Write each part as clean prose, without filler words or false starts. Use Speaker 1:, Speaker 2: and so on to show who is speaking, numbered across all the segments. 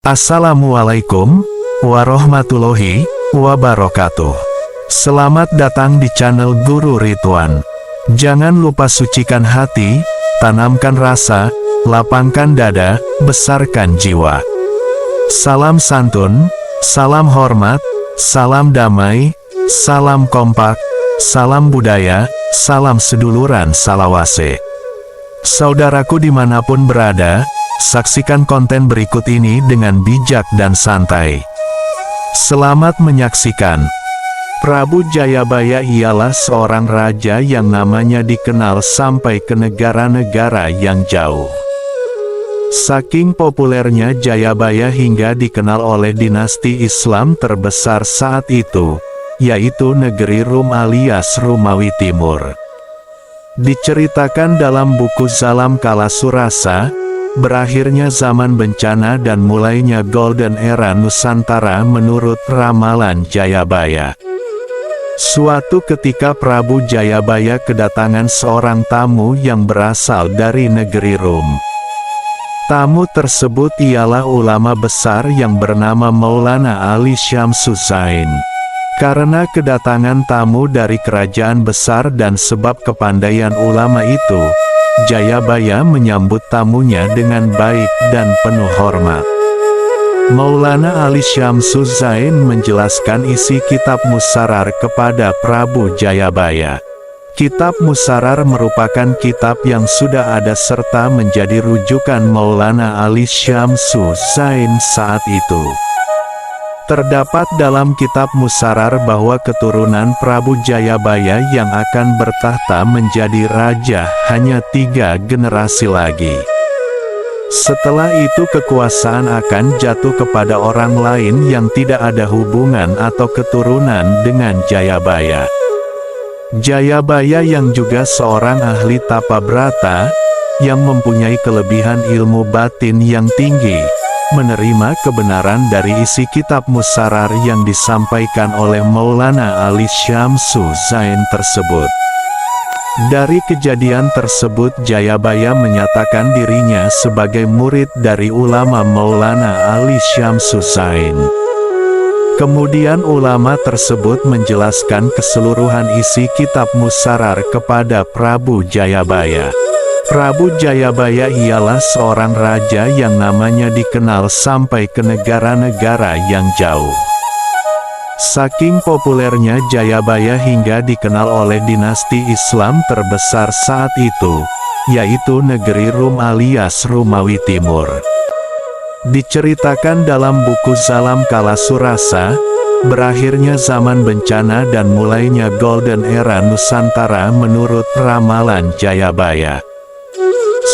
Speaker 1: Assalamualaikum warahmatullahi wabarakatuh. Selamat datang di channel Guru Ridwan. Jangan lupa sucikan hati, tanamkan rasa, lapangkan dada, besarkan jiwa. Salam santun, salam hormat, salam damai, salam kompak, salam budaya, salam seduluran salawase. Saudaraku dimanapun berada, saksikan konten berikut ini dengan bijak dan santai. Selamat menyaksikan. Prabu Jayabaya ialah seorang raja yang namanya dikenal sampai ke negara-negara yang jauh. Saking populernya Jayabaya hingga dikenal oleh dinasti Islam terbesar saat itu, yaitu negeri Rum alias Romawi Timur. Diceritakan dalam buku Zalam Kala Surasa, berakhirnya zaman bencana dan mulainya Golden Era Nusantara menurut ramalan Jayabaya. Suatu ketika Prabu Jayabaya kedatangan seorang tamu yang berasal dari negeri Rum. Tamu tersebut ialah ulama besar yang bernama Maulana Ali Syamsudzain. Karena kedatangan tamu dari kerajaan besar dan sebab kepandaian ulama itu, Jayabaya menyambut tamunya dengan baik dan penuh hormat. Maulana Ali Syamsudzain menjelaskan isi kitab Musarar kepada Prabu Jayabaya. Kitab Musarar merupakan kitab yang sudah ada serta menjadi rujukan Maulana Ali Syamsudzain saat itu. Terdapat dalam kitab Musarar bahwa keturunan Prabu Jayabaya yang akan bertahta menjadi raja hanya 3 generasi lagi. Setelah itu kekuasaan akan jatuh kepada orang lain yang tidak ada hubungan atau keturunan dengan Jayabaya. Jayabaya yang juga seorang ahli tapa brata, yang mempunyai kelebihan ilmu batin yang tinggi, menerima kebenaran dari isi kitab Musarar yang disampaikan oleh Maulana Ali Syamsudzain tersebut. Dari kejadian tersebut Jayabaya menyatakan dirinya sebagai murid dari ulama Maulana Ali Syamsudzain. Kemudian ulama tersebut menjelaskan keseluruhan isi kitab Musarar kepada Prabu Jayabaya. Prabu Jayabaya ialah seorang raja yang namanya dikenal sampai ke negara-negara yang jauh. Saking populernya Jayabaya hingga dikenal oleh dinasti Islam terbesar saat itu, yaitu negeri Rum alias Romawi Timur. Diceritakan dalam buku Zalam Kala Surasa, berakhirnya zaman bencana dan mulainya Golden Era Nusantara menurut ramalan Jayabaya.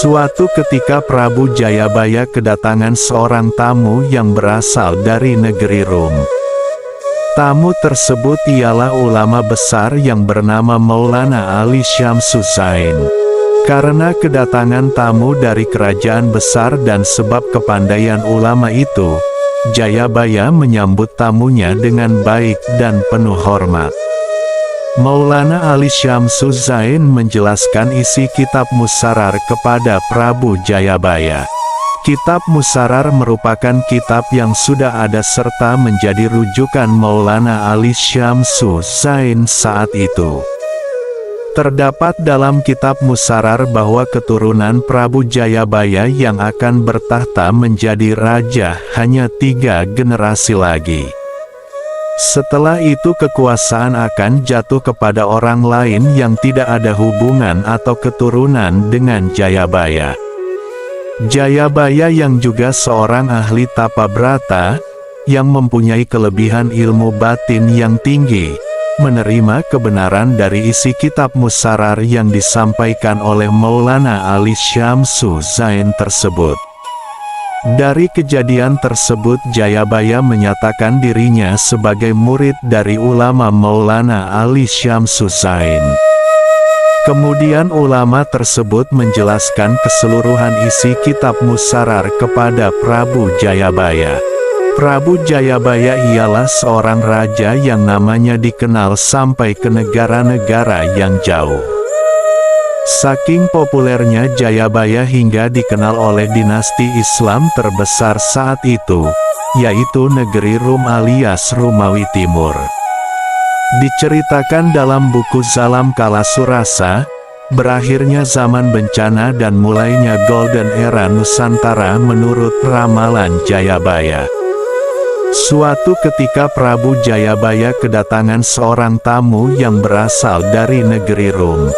Speaker 1: Suatu ketika Prabu Jayabaya kedatangan seorang tamu yang berasal dari negeri Rum. Tamu tersebut ialah ulama besar yang bernama Maulana Ali Syamsudzain. Karena kedatangan tamu dari kerajaan besar dan sebab kepandaian ulama itu, Jayabaya menyambut tamunya dengan baik dan penuh hormat. Maulana Ali Syamsudzain menjelaskan isi kitab Musarar kepada Prabu Jayabaya. Kitab Musarar merupakan kitab yang sudah ada serta menjadi rujukan Maulana Ali Syamsudzain saat itu. Terdapat dalam kitab Musarar bahwa keturunan Prabu Jayabaya yang akan bertahta menjadi raja hanya 3 generasi lagi. Setelah itu kekuasaan akan jatuh kepada orang lain yang tidak ada hubungan atau keturunan dengan Jayabaya. Jayabaya yang juga seorang ahli tapa brata, yang mempunyai kelebihan ilmu batin yang tinggi, menerima kebenaran dari isi kitab Musarar yang disampaikan oleh Maulana Ali Syamsudzain tersebut. Dari kejadian tersebut Jayabaya menyatakan dirinya sebagai murid dari ulama Maulana Ali Syamsudzain. Kemudian ulama tersebut menjelaskan keseluruhan isi kitab Musarar kepada Prabu Jayabaya. Prabu Jayabaya ialah seorang raja yang namanya dikenal sampai ke negara-negara yang jauh. Saking populernya Jayabaya hingga dikenal oleh dinasti Islam terbesar saat itu, yaitu negeri Rum alias Romawi Timur. Diceritakan dalam buku Zalam Kala Surasa, berakhirnya zaman bencana dan mulainya Golden Era Nusantara menurut ramalan Jayabaya. Suatu ketika Prabu Jayabaya kedatangan seorang tamu yang berasal dari negeri Rum.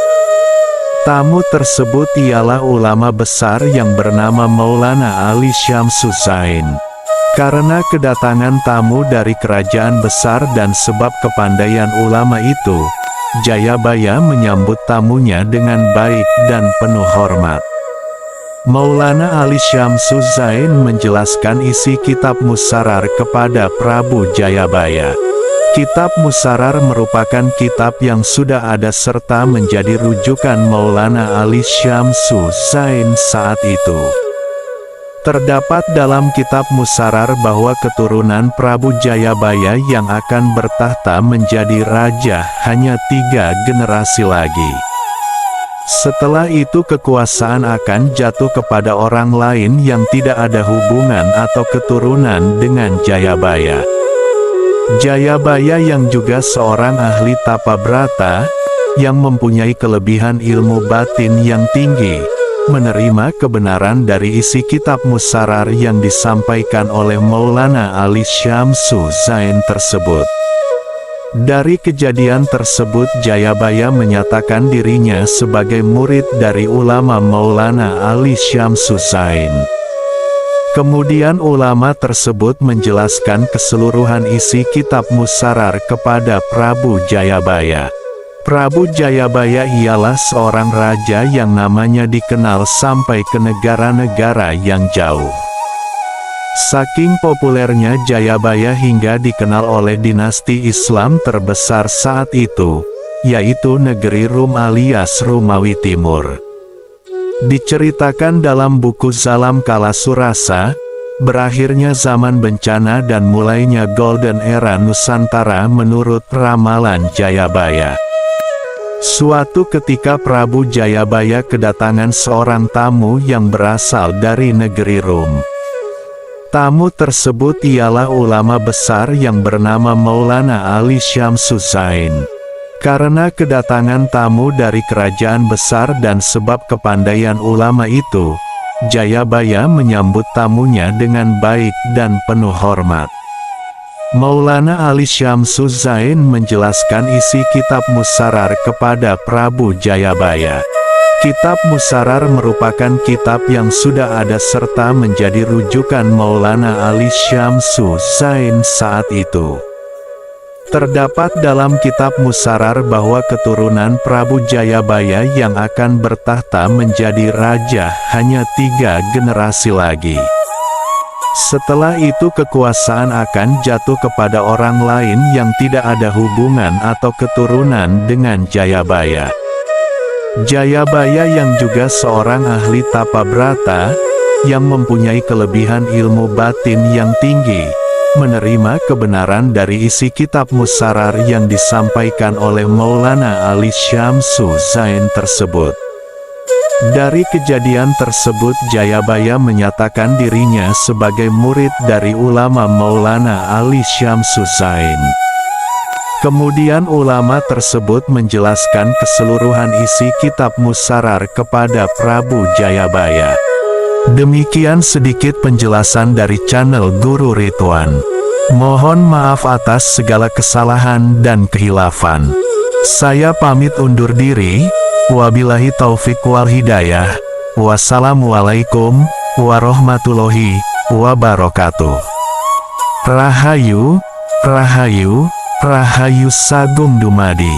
Speaker 1: Tamu tersebut ialah ulama besar yang bernama Maulana Ali Syamsudzain. Karena kedatangan tamu dari kerajaan besar dan sebab kepandaian ulama itu, Jayabaya menyambut tamunya dengan baik dan penuh hormat. Maulana Ali Syamsudzain menjelaskan isi kitab Musarar kepada Prabu Jayabaya. Kitab Musarar merupakan kitab yang sudah ada serta menjadi rujukan Maulana Ali Syamsudzain saat itu. Terdapat dalam kitab Musarar bahwa keturunan Prabu Jayabaya yang akan bertahta menjadi raja hanya 3 generasi lagi. Setelah itu kekuasaan akan jatuh kepada orang lain yang tidak ada hubungan atau keturunan dengan Jayabaya. Jayabaya yang juga seorang ahli tapa brata, yang mempunyai kelebihan ilmu batin yang tinggi, menerima kebenaran dari isi kitab Musarar yang disampaikan oleh Maulana Ali Syamsudzain tersebut. Dari kejadian tersebut Jayabaya menyatakan dirinya sebagai murid dari ulama Maulana Ali Syamsudzain. Kemudian ulama tersebut menjelaskan keseluruhan isi kitab Musarar kepada Prabu Jayabaya. Prabu Jayabaya ialah seorang raja yang namanya dikenal sampai ke negara-negara yang jauh. Saking populernya Jayabaya hingga dikenal oleh dinasti Islam terbesar saat itu, yaitu negeri Rum alias Romawi Timur. Diceritakan dalam buku Zalam Kala Surasa, berakhirnya zaman bencana dan mulainya Golden Era Nusantara menurut ramalan Jayabaya. Suatu ketika Prabu Jayabaya kedatangan seorang tamu yang berasal dari negeri Rum. Tamu tersebut ialah ulama besar yang bernama Maulana Ali Syamsudzain. Karena kedatangan tamu dari kerajaan besar dan sebab kepandaian ulama itu, Jayabaya menyambut tamunya dengan baik dan penuh hormat. Maulana Ali Syamsudzain menjelaskan isi kitab Musarar kepada Prabu Jayabaya. Kitab Musarar merupakan kitab yang sudah ada serta menjadi rujukan Maulana Ali Syamsudzain saat itu. Terdapat dalam kitab Musarar bahwa keturunan Prabu Jayabaya yang akan bertahta menjadi raja hanya 3 generasi lagi. Setelah itu kekuasaan akan jatuh kepada orang lain yang tidak ada hubungan atau keturunan dengan Jayabaya. Jayabaya yang juga seorang ahli tapa brata, yang mempunyai kelebihan ilmu batin yang tinggi, menerima kebenaran dari isi kitab Musarar yang disampaikan oleh Maulana Ali Syamsudzain tersebut. Dari kejadian tersebut Jayabaya menyatakan dirinya sebagai murid dari ulama Maulana Ali Syamsudzain. Kemudian ulama tersebut menjelaskan keseluruhan isi kitab Musarar kepada Prabu Jayabaya. Demikian sedikit penjelasan dari channel Guru Ridwan. Mohon maaf atas segala kesalahan dan khilafan. Saya pamit undur diri. Wabillahi taufik wal hidayah. Wassalamualaikum warahmatullahi wabarakatuh. Rahayu, Rahayu, Rahayu Sagung Dumadi.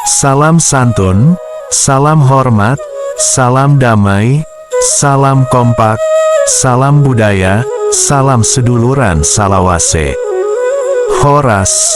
Speaker 1: Salam santun, salam hormat, salam damai, salam kompak, salam budaya, salam seduluran salawase. Horas.